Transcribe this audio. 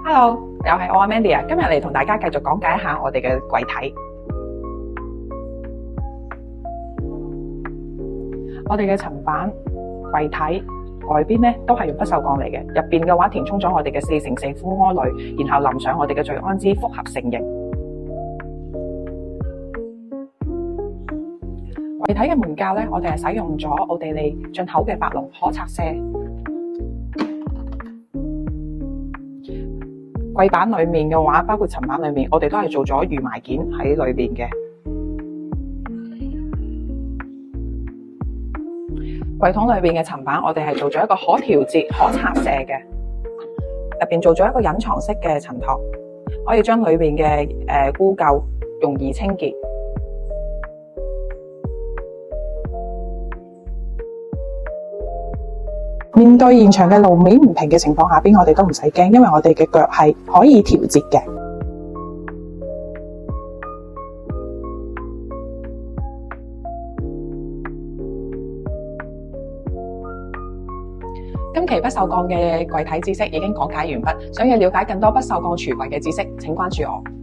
Hello，又係我 Mandy 啊，今日嚟同大家繼續講解一下我哋嘅櫃體。我哋嘅層板櫃體外邊咧都係用不鏽鋼嚟嘅，入邊嘅話填充咗我哋嘅4x4蜂窩鋁，然後淋上我哋嘅聚氨酯複合成型。櫃體嘅門架咧，我哋係使用咗奧地利進口嘅白龍可拆卸。櫃板裏面嘅話，包括層板裏面，我哋都係做咗預埋件喺裏邊嘅。櫃桶裏邊嘅層板，我哋係做咗一個可調節、可拆卸嘅，入邊做咗一個隱藏式嘅層托，可以將裏邊嘅污垢容易清潔。面對現場嘅路面唔平嘅情況下邊，我哋都唔使驚，因為我哋嘅腳係可以調節嘅。今期不鏽鋼嘅櫃體知識已經講解完畢，想要了解更多不鏽鋼櫥櫃嘅知識，請關注我。